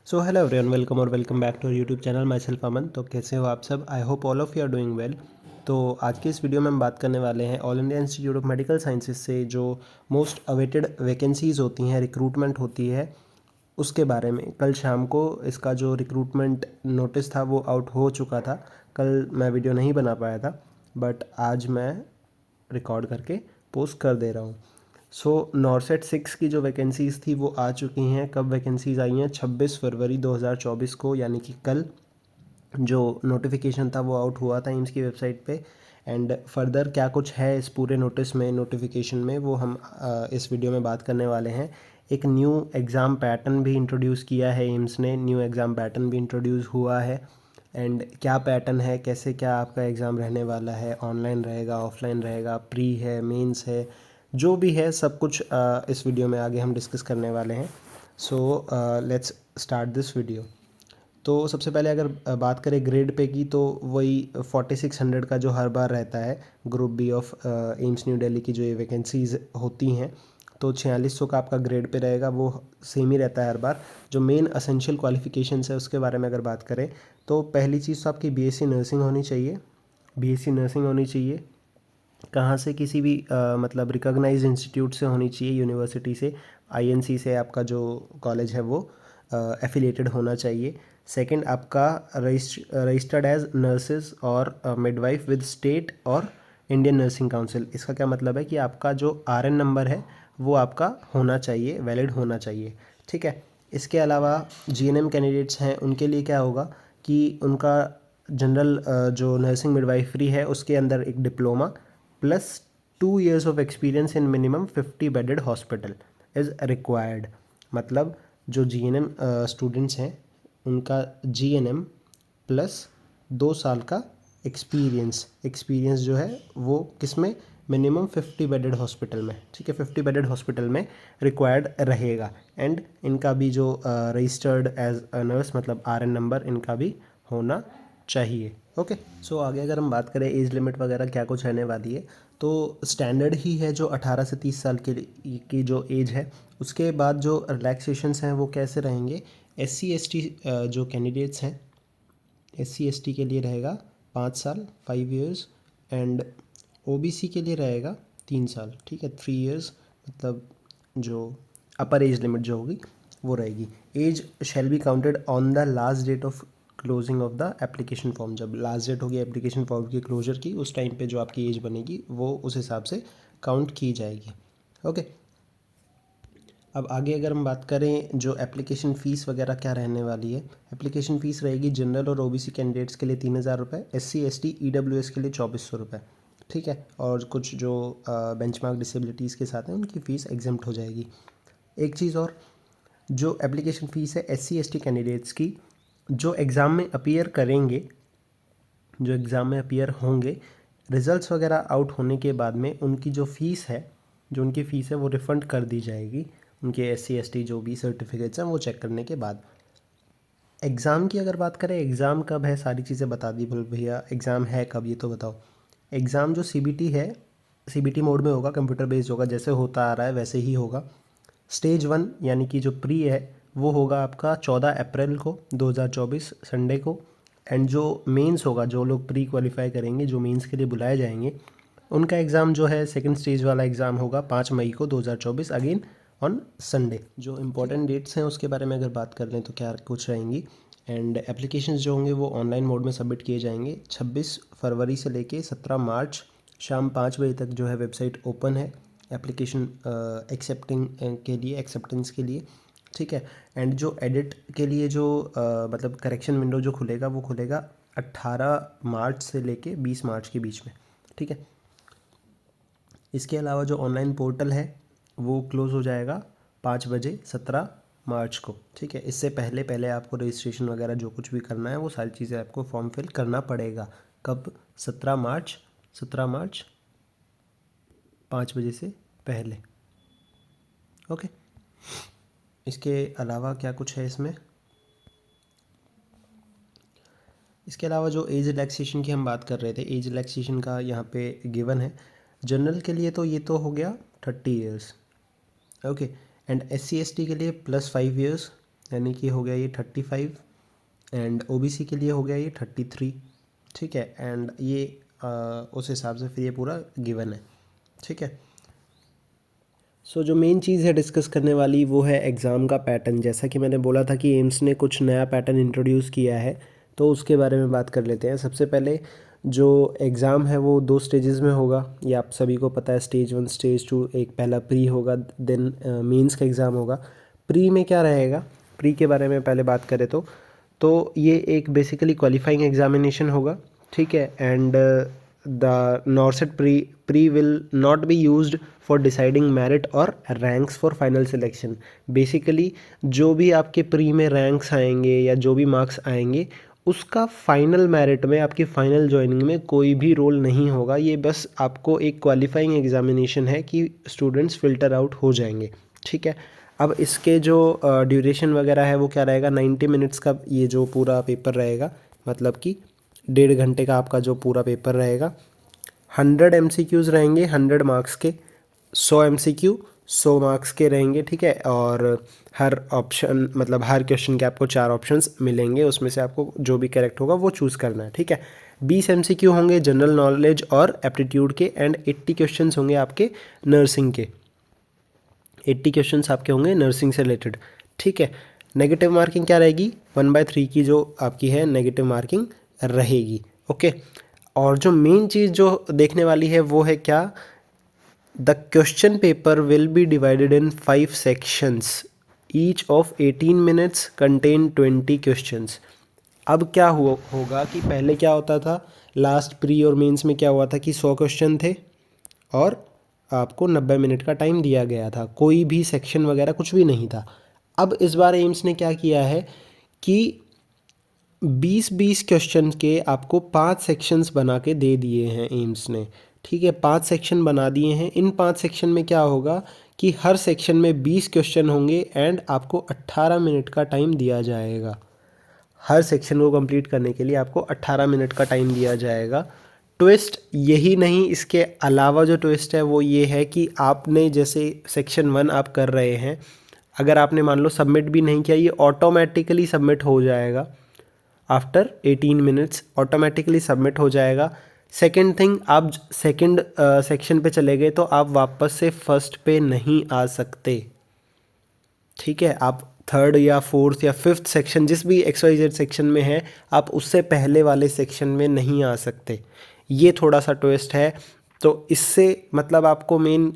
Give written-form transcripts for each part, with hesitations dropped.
सो hello everyone, welcome और welcome back to YouTube channel myself Aman. तो कैसे हो आप सब? I hope all of you are doing well. तो आज के इस वीडियो में हम बात करने वाले हैं all India institute of medical sciences से जो मोस्ट अवेटेड वैकेंसीज़ होती हैं, रिक्रूटमेंट होती है, उसके बारे में। कल शाम को इसका जो रिक्रूटमेंट नोटिस था वो आउट हो चुका था। कल मैं वीडियो नहीं बना पाया था, बट आज मैं रिकॉर्ड करके पोस्ट कर दे रहा हूँ। सो नॉर्सेट 6 की जो वैकेंसीज़ थी वो आ चुकी हैं। कब वैकेंसीज़ आई हैं? 26 फरवरी 2024 को, यानी कि कल जो नोटिफिकेशन था वो आउट हुआ था एम्स की वेबसाइट पे। एंड फर्दर क्या कुछ है इस पूरे नोटिस में, नोटिफिकेशन में, वो हम इस वीडियो में बात करने वाले हैं। एक न्यू एग्ज़ाम पैटर्न भी इंट्रोड्यूस किया है एम्स ने, न्यू एग्ज़ाम पैटर्न भी इंट्रोड्यूस हुआ है। एंड क्या पैटर्न है, कैसे क्या आपका एग्ज़ाम रहने वाला है, ऑनलाइन रहेगा, ऑफलाइन रहेगा, प्री है, मेंस है, जो भी है सब कुछ इस वीडियो में आगे हम डिस्कस करने वाले हैं। So let's start this video. तो सबसे पहले अगर बात करें ग्रेड पे की, तो वही 4600 का जो हर बार रहता है group B of AIIMS New Delhi की जो ये वैकेंसीज़ होती हैं, तो 4600 का आपका ग्रेड पे रहेगा, वो सेम ही रहता है हर बार। जो मेन असेंशियल क्वालिफिकेशंस है उसके बारे में अगर बात करें, तो पहली चीज़ तो आपकी बीएससी नर्सिंग होनी चाहिए। बीएससी नर्सिंग होनी चाहिए कहाँ से? किसी भी मतलब रिकॉग्नाइज्ड इंस्टीट्यूट से होनी चाहिए, यूनिवर्सिटी से, आईएनसी से आपका जो कॉलेज है वो एफिलिएटेड होना चाहिए। सेकंड, आपका रजिस्टर्ड एज नर्सेज और मिडवाइफ विद स्टेट और इंडियन नर्सिंग काउंसिल। इसका क्या मतलब है कि आपका जो आरएन नंबर है वो आपका होना चाहिए, वैलिड होना चाहिए, ठीक है। इसके अलावा जीएनएम कैंडिडेट्स हैं, उनके लिए क्या होगा कि उनका जनरल जो नर्सिंग मिडवाइफरी है उसके अंदर एक diploma plus 2 years of experience in minimum 50 bedded hospital is required. मतलब जो जीएनएम स्टूडेंट्स हैं उनका जीएनएम प्लस 2 साल का एक्सपीरियंस जो है वो किस में? मिनिमम 50 बेडेड हॉस्पिटल में, ठीक है। 50 बेडेड हॉस्पिटल में रिक्वायर्ड रहेगा। एंड इनका भी जो रजिस्टर्ड एज अ नर्स मतलब आरएन नंबर इनका भी होना चाहिए। ओके, सो आगे अगर हम बात करें एज लिमिट वगैरह क्या कुछ रहने वाली है, तो स्टैंडर्ड ही है जो 18 से 30 साल की जो एज है। उसके बाद जो रिलैक्सेशंस हैं वो कैसे रहेंगे? एससी एसटी जो कैंडिडेट्स हैं, एससी एसटी के लिए रहेगा 5 साल, 5 years। एंड ओबीसी के लिए रहेगा 3 साल, ठीक है, 3 years। मतलब जो अपर एज लिमिट जो होगी वो रहेगी। Age shall be counted on the last date of closing of the application form. जब लास्ट डेट होगी एप्लीकेशन फॉर्म की क्लोजर की, उस टाइम पे जो आपकी एज बनेगी वो उस हिसाब से काउंट की जाएगी। ओके, अब आगे अगर हम बात करें जो एप्लीकेशन फ़ीस वगैरह क्या रहने वाली है। एप्लीकेशन फ़ीस रहेगी जनरल और ओबीसी कैंडिडेट्स के लिए 3000 रुपये, एससी एसटी ईडब्ल्यूएस के लिए 2400 रुपये, ठीक है। और कुछ जो बेंचमार्क डिसेबिलिटीज़ के साथ हैं उनकी फ़ीस एग्जम्प्ट हो जाएगी। एक चीज़ और, जो एप्लीकेशन फ़ीस है एससी एसटी कैंडिडेट्स की, जो एग्ज़ाम में अपीयर करेंगे, जो एग्ज़ाम में अपीयर होंगे, रिज़ल्ट्स वगैरह आउट होने के बाद में उनकी जो फ़ीस है, जो उनकी फ़ीस है वो रिफ़ंड कर दी जाएगी। उनके एससी एसटी जो भी सर्टिफिकेट्स हैं वो चेक करने के बाद। एग्ज़ाम की अगर बात करें, एग्ज़ाम कब है, सारी चीज़ें बता दी। बोल भैया एग्ज़ाम है कब, ये तो बताओ। एग्ज़ाम जो सीबीटी है, सीबीटी मोड में होगा, कंप्यूटर बेस्ड होगा, जैसे होता आ रहा है वैसे ही होगा। स्टेज 1 यानी कि जो प्री है वो होगा आपका 14 अप्रैल को 2024 संडे को। एंड जो मेंस होगा, जो लोग प्री क्वालिफाई करेंगे, जो मेंस के लिए बुलाए जाएंगे, उनका एग्ज़ाम जो है सेकंड स्टेज वाला एग्ज़ाम होगा 5 मई को 2024, अगेन ऑन संडे। जो इम्पोर्टेंट डेट्स हैं उसके बारे में अगर बात कर लें तो क्या कुछ रहेंगी। एंड एप्लीकेशंस जो होंगे वो ऑनलाइन मोड में सबमिट किए जाएंगे। 26 फरवरी से लेके 17 मार्च शाम 5 बजे तक जो है वेबसाइट ओपन है एप्लीकेशन एक्सेप्टिंग के लिए, एक्सेप्टेंस के लिए, ठीक है। एंड जो एडिट के लिए जो मतलब करेक्शन विंडो जो खुलेगा वो खुलेगा 18 मार्च से लेके 20 मार्च के बीच में, ठीक है। इसके अलावा जो ऑनलाइन पोर्टल है वो क्लोज़ हो जाएगा 5 बजे 17 मार्च को, ठीक है। इससे पहले पहले आपको रजिस्ट्रेशन वगैरह जो कुछ भी करना है वो सारी चीज़ें आपको फॉर्म फिल करना पड़ेगा। कब? 17 मार्च, 17 मार्च 5 बजे से पहले। ओके, इसके अलावा क्या कुछ है इसमें? इसके अलावा जो एज रिलैक्सेशन की हम बात कर रहे थे, एज रिलैक्सेशन का यहाँ पे गिवन है। जनरल के लिए तो ये तो हो गया 30 years, okay. And SC ST के लिए +5 years, यानी कि हो गया ये 35 एंड ओबीसी के लिए हो गया ये 33, ठीक है। एंड ये उस हिसाब से फिर ये पूरा गिवन है, ठीक है। सो जो मेन चीज़ है डिस्कस करने वाली वो है एग्ज़ाम का पैटर्न। जैसा कि मैंने बोला था कि एम्स ने कुछ नया पैटर्न इंट्रोड्यूस किया है, तो उसके बारे में बात कर लेते हैं। सबसे पहले जो एग्ज़ाम है वो 2 स्टेजेस में होगा, ये आप सभी को पता है। स्टेज 1 स्टेज 2, एक पहला प्री होगा, देन मेंस का एग्ज़ाम होगा। प्री में क्या रहेगा, प्री के बारे में पहले बात करें तो ये एक बेसिकली क्वालिफाइंग एग्जामिनेशन होगा, ठीक है। And the NORCET pre will not be used for deciding merit और ranks for final selection. Basically जो भी आपके प्री में रैंक्स आएंगे या जो भी मार्क्स आएंगे उसका फाइनल मेरिट में, आपकी फाइनल ज्वाइनिंग में कोई भी रोल नहीं होगा। ये बस आपको एक क्वालिफाइंग एग्जामिनेशन है कि स्टूडेंट्स फिल्टर आउट हो जाएंगे, ठीक है। अब इसके जो ड्यूरेशन वगैरह है वो क्या रहेगा, 90 मिनट्स का ये जो पूरा पेपर रहेगा, मतलब कि 1.5 घंटे का आपका जो पूरा पेपर रहेगा। 100 MCQs रहेंगे 100 मार्क्स के, 100 MCQ 100 मार्क्स के रहेंगे, ठीक है। और हर ऑप्शन मतलब हर क्वेश्चन के आपको 4 ऑप्शंस मिलेंगे, उसमें से आपको जो भी करेक्ट होगा वो चूज़ करना है, ठीक है। 20 MCQ होंगे जनरल नॉलेज और एप्टीट्यूड के, एंड 80 क्वेश्चन होंगे आपके नर्सिंग के। 80 क्वेश्चंस आपके होंगे नर्सिंग से रिलेटेड, ठीक है। नेगेटिव मार्किंग क्या रहेगी, 1/3 की जो आपकी है नेगेटिव मार्किंग रहेगी, ओके। और जो मेन चीज़ जो देखने वाली है वो है क्या, the question paper will be divided in 5 sections, each of 18 minutes contain 20 questions. अब क्या होगा कि पहले क्या होता था, लास्ट प्री और मेंस में क्या हुआ था कि 100 क्वेश्चन थे और आपको 90 मिनट का टाइम दिया गया था, कोई भी सेक्शन वगैरह कुछ भी नहीं था। अब इस बार एम्स ने क्या किया है कि 20-20 क्वेश्चन के आपको 5 सेक्शंस बना के दे दिए हैं एम्स ने, ठीक है। 5 सेक्शन बना दिए हैं। इन 5 सेक्शन में क्या होगा कि हर सेक्शन में 20 क्वेश्चन होंगे एंड आपको 18 मिनट का टाइम दिया जाएगा। हर सेक्शन को कंप्लीट करने के लिए आपको 18 मिनट का टाइम दिया जाएगा। ट्विस्ट यही नहीं, इसके अलावा जो ट्विस्ट है वो ये है कि आपने जैसे सेक्शन 1 आप कर रहे हैं, अगर आपने मान लो सबमिट भी नहीं किया, ये ऑटोमेटिकली सबमिट हो जाएगा। आफ्टर 18 मिनट्स ऑटोमेटिकली सबमिट हो जाएगा। सेकेंड थिंग, आप सेकेंड सेक्शन पे चले गए तो आप वापस से फर्स्ट पे नहीं आ सकते, ठीक है। आप थर्ड या फोर्थ या फिफ्थ सेक्शन, जिस भी XYZ सेक्शन में है, आप उससे पहले वाले सेक्शन में नहीं आ सकते। ये थोड़ा सा ट्विस्ट है। तो इससे मतलब आपको मेन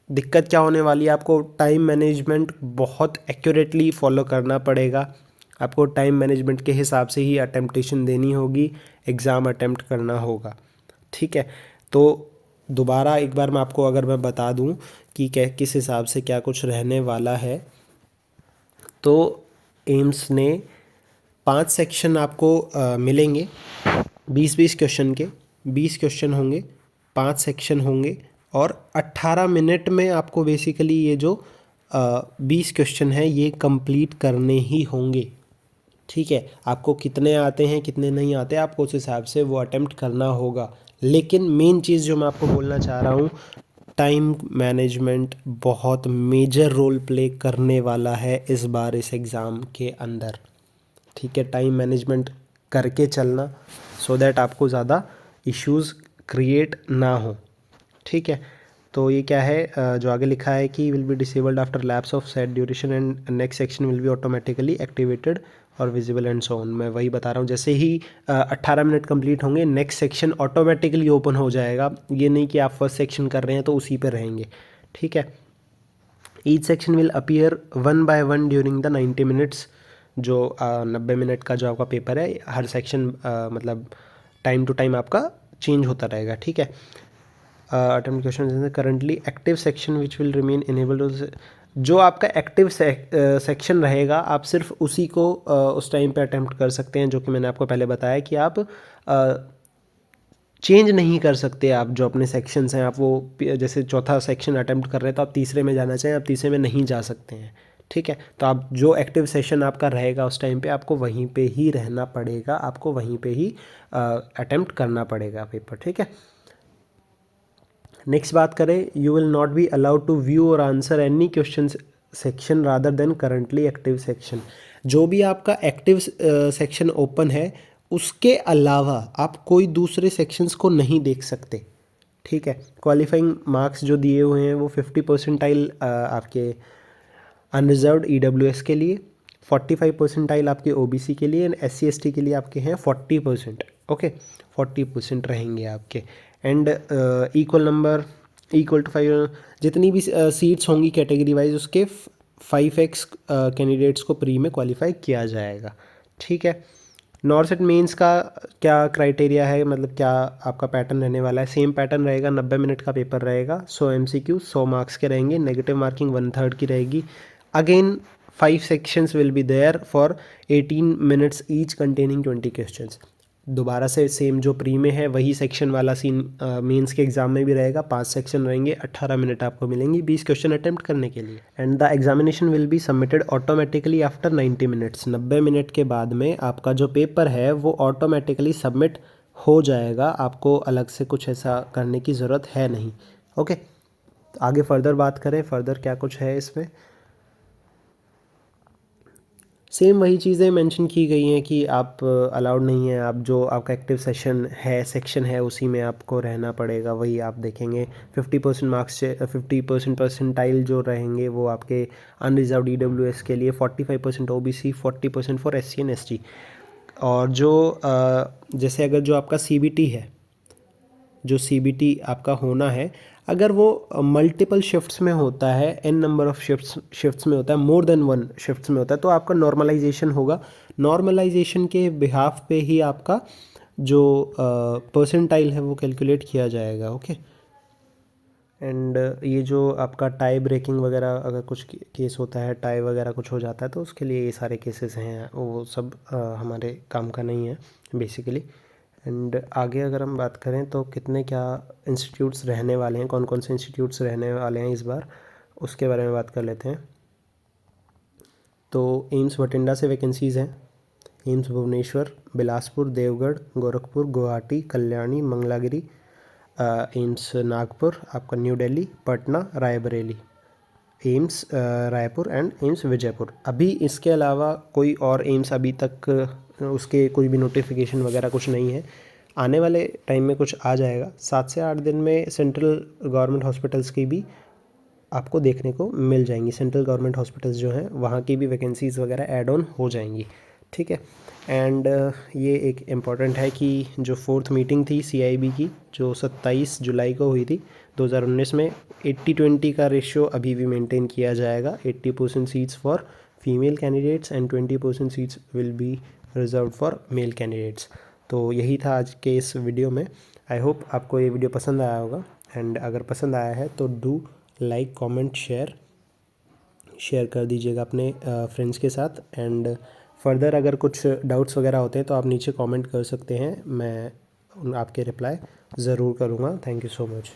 दिक्कत क्या होने वाली है, आपको टाइम मैनेजमेंट बहुत एक्यूरेटली फॉलो करना पड़ेगा। आपको टाइम मैनेजमेंट के हिसाब से ही अटेम्प्टेशन देनी होगी, एग्ज़ाम अटेम्प्ट करना होगा, ठीक है। तो दोबारा एक बार मैं आपको अगर मैं बता दूं कि किस हिसाब से क्या कुछ रहने वाला है, तो एम्स ने 5 सेक्शन आपको मिलेंगे 20-20 क्वेश्चन के, 20 क्वेश्चन होंगे, 5 सेक्शन होंगे और 18 मिनट में आपको बेसिकली ये जो 20 क्वेश्चन है ये कंप्लीट करने ही होंगे, ठीक है। आपको कितने आते हैं कितने नहीं आते आपको उस हिसाब से वो अटेम्प्ट करना होगा। लेकिन मेन चीज़ जो मैं आपको बोलना चाह रहा हूँ, टाइम मैनेजमेंट बहुत मेजर रोल प्ले करने वाला है इस बार इस एग्ज़ाम के अंदर, ठीक है। टाइम मैनेजमेंट करके चलना, सो दैट आपको ज़्यादा इश्यूज़ क्रिएट ना हो, ठीक है। तो ये क्या है जो आगे लिखा है कि will be disabled after lapse of set duration and next section will be automatically activated और विजिबल एंड सो ऑन। मैं वही बता रहा हूँ, जैसे ही 18 मिनट कंप्लीट होंगे नेक्स्ट सेक्शन ऑटोमेटिकली ओपन हो जाएगा। ये नहीं कि आप फर्स्ट सेक्शन कर रहे हैं तो उसी पर रहेंगे, ठीक है। Each section will appear 1 by 1 during the 90 minutes. जो 90 मिनट का जो आपका पेपर है, हर सेक्शन मतलब टाइम टू टाइम आपका चेंज होता रहेगा, ठीक है। Attempt question currently active section which will remain enabled. जो आपका एक्टिव सेक्शन रहेगा आप सिर्फ उसी को उस टाइम पे अटेम्प्ट कर सकते हैं, जो कि मैंने आपको पहले बताया कि आप चेंज नहीं कर सकते। आप जो अपने सेक्शंस हैं, आप वो जैसे चौथा सेक्शन अटेम्प्ट कर रहे हैं तो आप तीसरे में जाना चाहें, आप तीसरे में नहीं जा सकते हैं, ठीक है। तो आप जो एक्टिव सेशन आपका रहेगा उस टाइम पे आपको वहीं पे ही रहना पड़ेगा, आपको वहीं पे ही अटेम्प्ट करना पड़ेगा पेपर, ठीक है। नेक्स्ट बात करें, you will not be allowed to view और answer any question section rather than currently active section. जो भी आपका एक्टिव सेक्शन ओपन है उसके अलावा आप कोई दूसरे सेक्शंस को नहीं देख सकते, ठीक है। क्वालिफाइंग मार्क्स जो दिए हुए हैं वो 50 परसेंटाइल आपके अनरिजर्व्ड ईडब्ल्यूएस के लिए, 45 परसेंटाइल आपके ओबीसी के लिए, एंड SC ST के लिए आपके हैं 40%, ओके। 40% रहेंगे आपके, and equal number equal to 5, जितनी भी सीट्स होंगी कैटेगरी वाइज उसके 5x कैंडिडेट्स को प्री में क्वालिफाई किया जाएगा, ठीक है। नॉर्सेट मेंस का क्या क्राइटेरिया है, मतलब क्या आपका पैटर्न रहने वाला है, सेम पैटर्न रहेगा। 90 मिनट का पेपर रहेगा, 100 MCQ 100 मार्क्स के रहेंगे, नेगेटिव मार्किंग 1/3 की रहेगी। Again 5 sections will be there for 18 minutes each containing 20 questions। दोबारा से सेम जो प्री में है वही सेक्शन वाला सीन मेंस के एग्जाम में भी रहेगा। 5 सेक्शन रहेंगे, 18 मिनट आपको मिलेंगी 20 क्वेश्चन अटेम्प्ट करने के लिए, and the examination will be submitted automatically after 90 minutes. 90 minute के बाद में आपका जो पेपर है वो ऑटोमेटिकली सबमिट हो जाएगा, आपको अलग से कुछ ऐसा करने की ज़रूरत है नहीं, ओके। आगे फर्दर बात करें, फर्दर क्या कुछ है इसमें। सेम वही चीज़ें मेंशन की गई हैं कि आप अलाउड नहीं है, आप जो आपका एक्टिव सेक्शन है उसी में आपको रहना पड़ेगा, वही आप देखेंगे। 50% मार्क्स से 50% परसेंटाइल जो रहेंगे वो आपके अनरिजर्व्ड EWS के लिए, 45% OBC, 40% for SC and ST। और जो जैसे अगर जो आपका CBT है, जो CBT आपका होना है, अगर वो मल्टीपल शिफ्ट्स में होता है, n नंबर ऑफ शिफ्ट्स में होता है, मोर देन 1 शिफ्ट्स में होता है, तो आपका नॉर्मलाइजेशन होगा। नॉर्मलाइजेशन के बिहाफ पे ही आपका जो परसेंटाइल है वो कैलकुलेट किया जाएगा, ओके। एंड ये जो आपका टाई ब्रेकिंग वगैरह अगर कुछ केस होता है, टाई वगैरह कुछ हो जाता है, तो उसके लिए ये सारे केसेस हैं, वो सब हमारे काम का नहीं है बेसिकली। एंड आगे अगर हम बात करें तो कितने क्या इंस्टीट्यूट्स रहने वाले हैं, कौन कौन से इंस्टीट्यूट्स रहने वाले हैं इस बार, उसके बारे में बात कर लेते हैं। तो एम्स बठिंडा से वैकेंसीज़ हैं, एम्स भुवनेश्वर, बिलासपुर, देवगढ़, गोरखपुर, गुवाहाटी, कल्याणी, मंगलागिरी, एम्स नागपुर, आपका new Delhi, Patna, Raebareli, AIIMS Raipur and AIIMS Vijaypur. अभी इसके अलावा कोई और एम्स अभी तक उसके कोई भी नोटिफिकेशन वगैरह कुछ नहीं है, आने वाले टाइम में कुछ आ जाएगा। 7 से 8 दिन में सेंट्रल गवर्नमेंट हॉस्पिटल्स की भी आपको देखने को मिल जाएंगी। सेंट्रल गवर्नमेंट हॉस्पिटल्स जो हैं वहाँ की भी वैकेंसीज़ वगैरह ऐड ऑन हो जाएंगी, ठीक है। एंड ये एक इम्पॉर्टेंट है कि जो 4th मीटिंग थी CIB की, जो 27 जुलाई को हुई थी 2019 में, 80-20 का रेशियो अभी भी मेंटेन किया जाएगा। 80% seats for female candidates and 20% seats will be reserved for male candidates. तो यही था आज के इस वीडियो में। आई होप आपको ये वीडियो पसंद आया होगा, एंड अगर पसंद आया है तो डू लाइक, कमेंट, शेयर कर दीजिएगा अपने फ्रेंड्स के साथ। एंड फर्दर अगर कुछ डाउट्स वगैरह होते हैं तो आप नीचे कमेंट कर सकते हैं, मैं आपके रिप्लाई ज़रूर करूँगा। Thank you so much.